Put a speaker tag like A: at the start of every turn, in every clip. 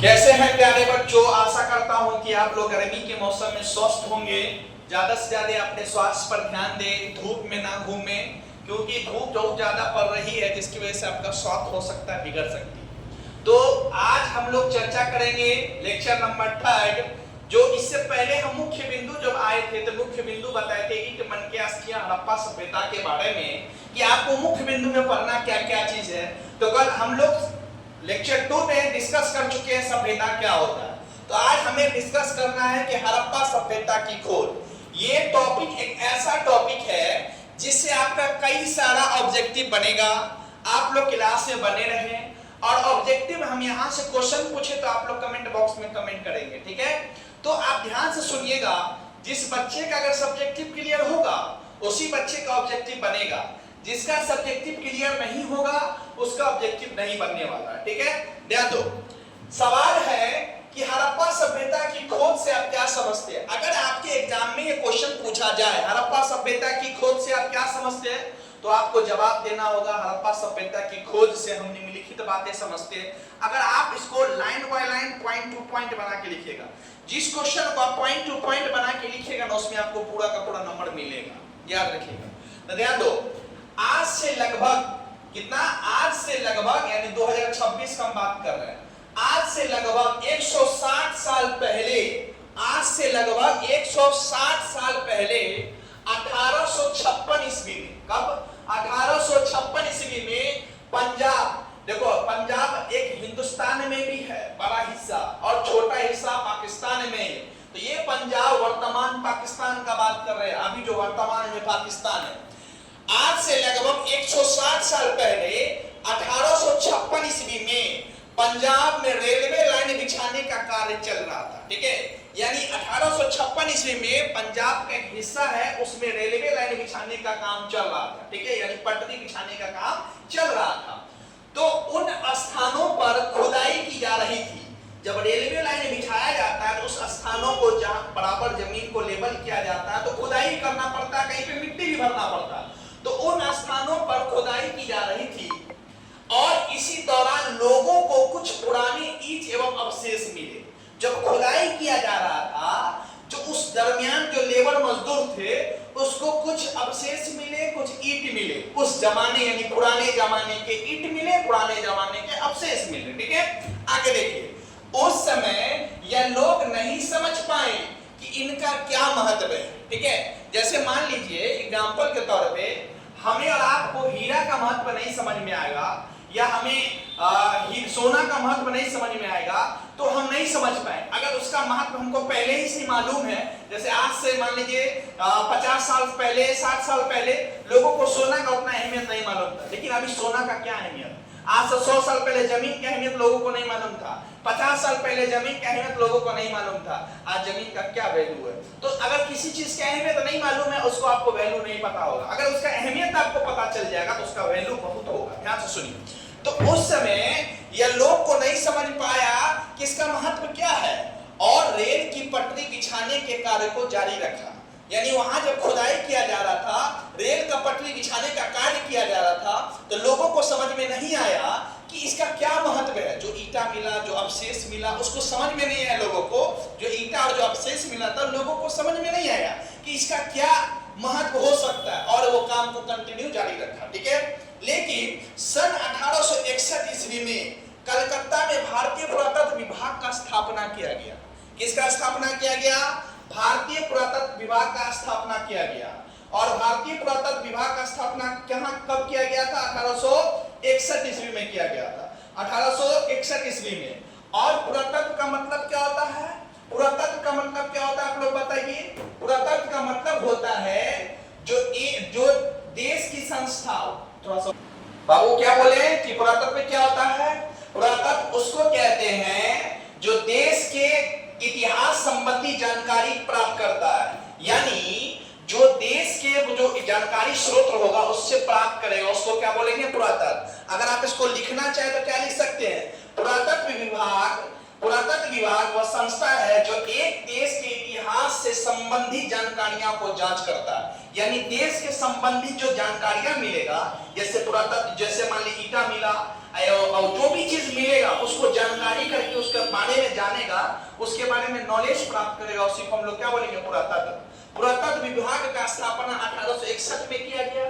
A: कैसे हैं प्यारे बच्चों, आशा करता हूं कि आप लोग गर्मी के मौसम में स्वस्थ होंगे। ज्यादा से ज्यादा अपने स्वास्थ्य पर ध्यान दें, धूप में ना घूमें, क्योंकि धूप बहुत ज्यादा पड़ रही है जिसकी वजह से आपका स्वास्थ्य हो सकता है बिगड़ सकती है। तो आज हम लोग चर्चा करेंगे लेक्चर नंबर 3। जो इससे पहले हम मुख्य बिंदु जब आए थे तो मुख्य बिंदु बताए थे ईंट मनके अस्थियां हड़प्पा सभ्यता के बारे में कि आपको मुख्य बिंदु में पढ़ना क्या क्या चीज है। तो कल हम लोग लेक्चर 2 में डिस्कस कर चुके हैं सभ्यता क्या होता है। तो आज हमें डिस्कस करना है कि हड़प्पा सभ्यता की खोज। ये टॉपिक एक ऐसा टॉपिक है जिससे आपका कई सारा ऑब्जेक्टिव बनेगा। आप लोग क्लास में बने रहें और ऑब्जेक्टिव हम यहाँ से क्वेश्चन पूछे तो आप लोग कमेंट बॉक्स में कमेंट करेंगे, ठीक है। तो आप ध्यान से सुनिएगा, जिस बच्चे का अगर सब्जेक्टिव क्लियर होगा उसी बच्चे का ऑब्जेक्टिव बनेगा, जिसका सब्जेक्टिव क्लियर नहीं होगा उसका ऑब्जेक्टिव नहीं बनने वाला है, ठीक है। ध्यान दो, सवाल है कि हड़प्पा सभ्यता की खोज से आप क्या समझते हैं। अगर आपके एग्जाम में ये क्वेश्चन पूछा जाए हड़प्पा सभ्यता की खोज से आप क्या समझते हैं, तो आपको जवाब देना होगा हड़प्पा सभ्यता की खोज से हम निम्नलिखित बातें समझते हैं। अगर आप इसको line by line, point two point बना के लिखिएगा, जिस क्वेश्चन को आप पॉइंट टू पॉइंट बना के लिखिएगा ना उसमें आपको पूरा का पूरा नंबर मिलेगा, याद रखिएगा। तो ध्यान दो, आज से लगभग कितना, आज से लगभग यानी 2026 का हम बात कर रहे हैं, आज से लगभग 160 साल पहले, आज से लगभग 160 साल पहले 1856 ईस्वी में, कब 1856 ईस्वी में पंजाब, देखो पंजाब एक हिंदुस्तान में भी है बड़ा हिस्सा और छोटा हिस्सा पाकिस्तान में है। तो ये पंजाब वर्तमान पाकिस्तान का बात कर रहे हैं, अभी जो वर्तमान में पाकिस्तान है। आज से लगभग 160 साल पहले 1856 ईस्वी में पंजाब में रेलवे लाइन बिछाने का कार्य चल रहा था, ठीक है। यानी 1856 ईस्वी में पंजाब का एक हिस्सा है उसमें रेलवे लाइन बिछाने का काम चल रहा था, ठीक है, यानी पटरी बिछाने का काम चल रहा था। तो उन स्थानों पर खुदाई की जा रही थी। जब रेलवे लाइन बिछाया जाता है तो उस स्थानों को जहां बराबर जमीन को लेवल किया जाता है तो खुदाई करना पड़ता है, कहीं पे मिट्टी भी भरना पड़ता है। तो उन स्थानों पर खुदाई की जा रही थी और इसी दौरान लोगों को कुछ पुराने ईंट एवं अवशेष मिले। जब खुदाई किया जा रहा था जो उस दरमियान जो लेबर मजदूर थे उसको कुछ अवशेष मिले, कुछ ईंट मिले। उस जमाने यानी पुराने जमाने के ईंट मिले, पुराने जमाने के अवशेष मिले, ठीक है। आगे देखिए, उस समय यह लोग नहीं समझ पाए कि इनका क्या महत्व है, ठीक है। जैसे मान लीजिए एग्जांपल के तौर पे हमें और आपको हीरा का महत्व नहीं समझ में आएगा या हमें सोना का महत्व नहीं समझ में आएगा तो हम नहीं समझ पाए। अगर उसका महत्व हमको पहले ही से मालूम है, जैसे आज से मान लीजिए 50 साल पहले, 60 साल पहले लोगों को सोना का उतना अहमियत नहीं मालूम था, लेकिन अभी सोना का क्या अहमियत। आज से 100 साल पहले जमीन की अहमियत लोगों को नहीं मालूम था, 50 साल पहले जमीन की अहमियत लोगों को नहीं मालूम था, आज जमीन का क्या वैल्यू है। तो अगर किसी चीज की अहमियत नहीं मालूम है उसको आपको वैल्यू नहीं पता होगा, अगर उसका अहमियत आपको पता चल जाएगा तो उसका वैल्यू बहुत होगा। ध्यान से सुनिए, तो उस समय यह लोग को नहीं समझ पाया कि इसका महत्व क्या है और रेल की पटरी बिछाने के कार्य को जारी रखा। यानी वहां जब खुदाई किया जा रहा था, रेल का पटरी बिछाने का कार्य किया जा रहा था, तो लोगों को समझ में नहीं आया कि इसका क्या महत्व है। जो ईंटा मिला, जो अवशेष मिला, उसको समझ में नहीं आया लोगों को। जो ईंटा और जो अवशेष मिला था लोगों को समझ में नहीं आया कि इसका क्या महत्व हो सकता है और वो काम को कंटिन्यू जारी रखा, ठीक है। लेकिन सन 1861 ईस्वी में कलकत्ता में भारतीय पुरातत्व विभाग का स्थापना किया गया। किसका स्थापना किया गया? भारतीय पुरातत्व विभाग का स्थापना किया गया। और भारतीय पुरातत्व विभाग का स्थापना कहां कब किया गया था? 1861 ईस्वी में किया गया था, 1861 ईस्वी में। और पुरातत्व का मतलब क्या होता है? पुरातत्व का मतलब क्या होता है आप लोग बताइए। पुरातत्व का मतलब होता है जो देश की संस्था, थोड़ा सा बाबू क्या बोले कि पुरातत्व में क्या होता है? पुरातत्व उसको कहते हैं जो देश के इतिहास संबंधी जानकारी प्राप्त करता है, यानी जो देश के जो जानकारी स्रोत होगा उससे प्राप्त करेगा, उसको क्या बोलेंगे? पुरातत्व। अगर आप इसको लिखना चाहे तो क्या लिख सकते हैं? पुरातत्व विभाग वह संस्था है जो एक देश के इतिहास से संबंधित जानकारियों को जांच करता है। यानी देश के संबंधित जो जानकारियां मिलेगा, जैसे पुरातत्व, जैसे मान लीजिए ईटा मिला और जो भी चीज मिलेगा उसको जानकारी करके उसका बारे में जानेगा, उसके बारे में नॉलेज प्राप्त करेगा, उसी को हम लोग क्या बोलेंगे? पुरातत्व। पुरातत्व विभाग का स्थापना 1861 में किया गया।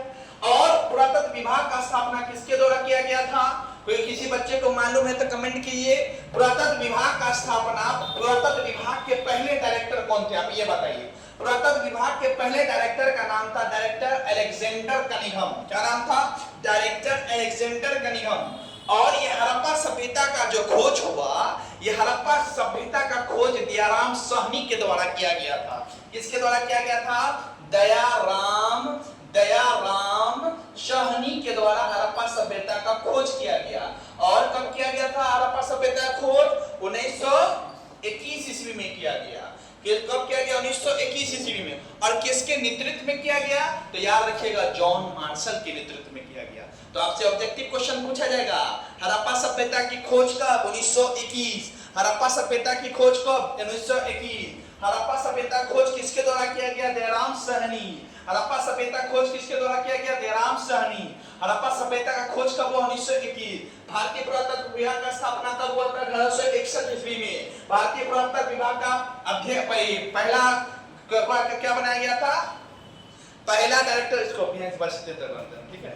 A: और पुरातत्व विभाग का स्थापना किसके द्वारा किया गया था? कोई किसी बच्चे को मालूम है तो कमेंट कीजिए। पुरातत्व विभाग का स्थापना, पुरातत्व विभाग के पहले डायरेक्टर कौन थे? आप ये बताइए। पुरातत्व विभाग के पहले डायरेक्टर का नाम था डायरेक्टर अलेक्जेंडर कनिंघम। क्या नाम था? Director Alexander Cunningham. और ये हड़प्पा सभ्यता का जो खोज हुआ, ये हड़प्पा सभ्यता का खोज दयाराम साहनी के द्वारा किया गया था। किसके द्वारा किया गया था? दयाराम साहनी के द्वारा हड़प्पा सभ्यता का खोज किया गया। और कब किया गया था हड़प्पा सभ्यता का खोज? 1921 ईस्वी में किया गया। कब किया गया? 1921 ईस्वी में। और किसके नेतृत्व में किया गया? तो याद रखिएगा, जॉन मार्शल के नेतृत्व में किया गया। तो आपसे ऑब्जेक्टिव क्वेश्चन पूछा जाएगा, हड़प्पा सभ्यता की खोज कब? 1921। हड़प्पा सभ्यता की खोज कब? 1921। हड़प्पा सभ्यता खोज किसके द्वारा किया गया? दयाराम साहनी। हड़प्पा सभ्यता खोज किसके द्वारा किया गया? दयाराम साहनी। हड़प्पा सभ्यता का खोज कब हुआ? 1921। भारतीय पुरातत्व विभाग का स्थापना कब हुआ था? 1861 ईस्वी में। भारतीय पुरातत्व विभाग का पहला क्या बनाया गया था? पहला डायरेक्टर, इसको ठीक है।